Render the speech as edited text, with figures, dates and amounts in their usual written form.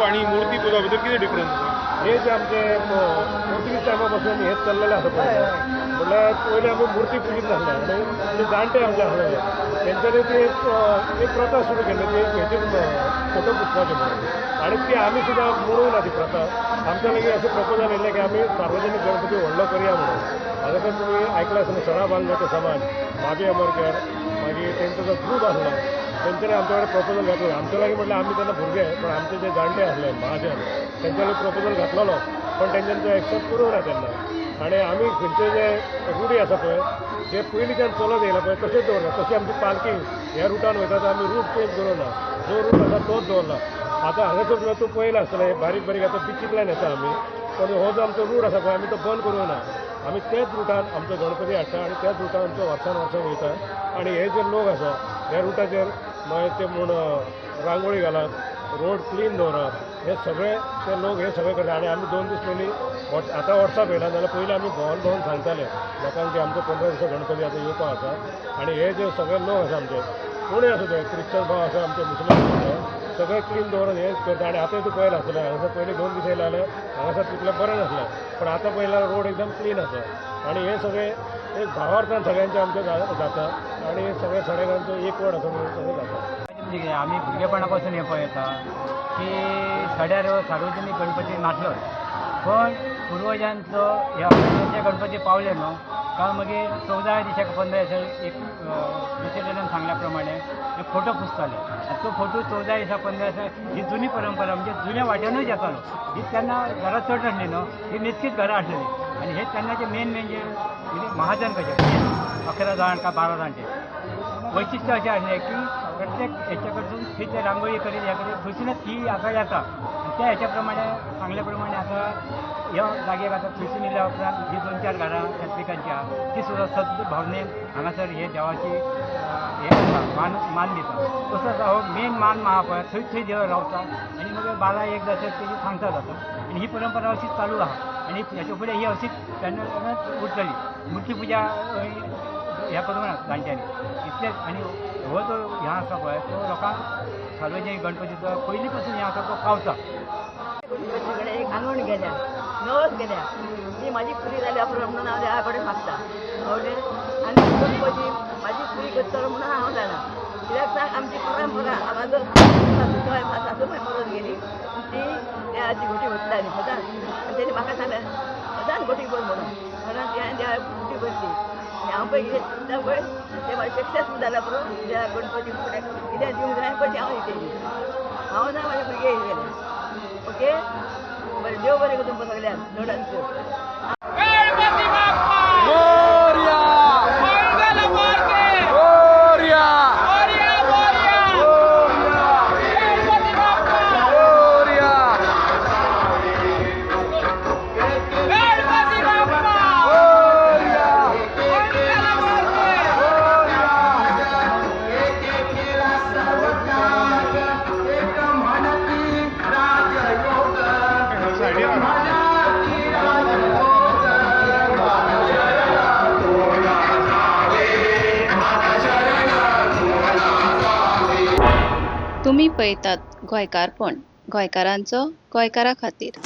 आणि मूर्ती पूजा भितर कितें डिफरन्स आसा? हे जे आमचे पोर्तुगीज टायमापासून हेच चाललेलं असं म्हटल्यार पयलीं आमी मुर्ती पुजीत नासले आनी जे जाणटे आमचे आसलेले तेंच्यांनी ती एक प्रथा सुरू केली ती हेची फोटो पुसपाची म्हणून आनी ती आमी सुद्दां मोडूंक ना ती प्रथा. आमच्या लागीं अशें प्रपोजल येयलें की आमी सार्वजनीक गणपती व्हडलो करया म्हणून. हांगा तर तुमी आयकलां आसतलें सडा बांदल्याचो समाज मागे अमरकर मागीर तेंचो जो ग्रूप आसलो तेंच्यांनी आमचे कडेन प्रपोजल घातलो. आमच्या लागीं म्हटल्यार आमी तेन्ना भुरगे पण आमचे जे जाणटे आसले महाजन तेंच्या लागीं प्रपोजल घातलेलो पण तेंच्यांनी तो एक्सेप्ट करूंक ना तेन्ना. आनी आमी खंयचे जे रुडी आसा पळय जे पयलींच्यान चलत येयला पळय तशेंच दवरला. तशी आमची पालखी ह्या रुटान वयता तो आमी रूट चेंज करूंक ना. जो रूट आसा तोच दवरला. आतां हांगासर सुद्दां तूं पळयलां आसतलें बारीक बारीक आतां बिचींतल्यान येता आमी पण हो जो आमचो रूट आसा पळय आमी तो बंद करूंक ना. आमी तेच रुटान आमचो गणपती हाडटा आनी त्याच रुटान आमचो वर्सान वयता. आनी हे जे लोक आसा ह्या रुटाचेर मागीर ते म्हूण रांगोळी घालप रोड क्लीन दवरप हे सगळे ते लोक हे सगळे करता. आनी आमी 2 दीस पयलीं आतां वॉट्सॅप येयला जाल्यार पयलीं आमी भोंवन सांगताले लोकांक की आमचो 15 दिसा गणपती आतां येवपा आसा. आनी हे जे सगळे लोक आसा आमचे कोणूय आसूं ते क्रिश्चन भाव आसा आमचे मुस्लीम आसा सगळे क्लीन दवरून हेच करता. आनी आतां तूं पळयलां आसतलें हांगासर पयलीं 2 दीस येयले जाल्यार हांगासर तितलें बरें नासलें पण आतां पळयल्यार रोड एकदम क्लीन आसा. आनी हे सगळे एक भावार्थान सगळ्यांचे आमचे जाता आनी सगळे सडेगांचो एकवट आसा म्हणून सगळें जाता. म्हणजे आम्ही भुरगेपणापासून हे पळयता की सड्यार सार्वजनीक गणपती नासलो पण पुर्वजांचो ह्या गणपती पावले न्हू काय मागीर 14 दिसाक 15 दिसाक एक विचारल्यान सांगल्या प्रमाणे एक फोटो पुसताले आनी तो फोटो 14 दिसाक 15 दिसाक ही जुनी परंपरा म्हणजे जुन्या वाट्यानूच येतालो. ही तेन्ना घरां चड आसली न्हू ही निश्चित घरां आसलेली आनी हे तेन्नाचे मेन म्हणजे महाजन कशे 11 जाण का 12 जाणचे वैशिष्ट्य असे आसलें की प्रत्येक हेच्या कडसून ती ते रांगोळी करीत हे करीत थंयसूनच ती आतां येता. त्या हेच्या प्रमाणे सांगले प्रमाणे आतां ह्या जागेक आतां थंयसून येयल्या उपरांत जी 2-4 घरां कॅथलिकांची आहा ती सुद्दां सद्द भावनेन हांगासर हे देवाची हे करता मान दिता. तसोच हो मेन मान आहा पळय थंय देव रावता आनी मागीर 12-1 दशक तेजी सांगता जाता आनी ही परंपरा अशीच चालू आहा. आनी हेच्या फुडें ही अशीच तेन्ना उरतली. मुर्ती पुजा ह्या करूंक ना जाणट्यांनी इतलेंच. आनी हो जो ह्या आसा पळय तो लोकांक सार्वजनीक गणपतीचो पयलीं पासून हें आसा तो पावता. गणपती कडेन एक आंगण गेल्या नवस गेल्या ती म्हाजी पुरी जाल्या म्हणून हांव देवा कडेन मागता आनी गणपती म्हाजी पुरी करतलो म्हणून हांव जाणा. कित्याक सांग आमची परंपरा म्हाजो सासू माय मरोन गेली ती देवाची घोटी वतताली सदांच आनी तेणी म्हाका सांगलें सदांच घोटी भर म्हणून ती हांवें देवाची घोटी भरली. हांव पळय कितें पळय तें म्हाजें सक्सेसफूल जालां पुरो त्या गणपती फुडें कितें दिवंक जाय पळय तें हांव दितली. हांव ना म्हाजे भुरगे येयलेले ओके बरें देव बरें करून तुमकां सगळ्यांक चडांत तुम्ही पळयतात गोंयकारपण गोंयकारांचो गोंयकारा खातीर.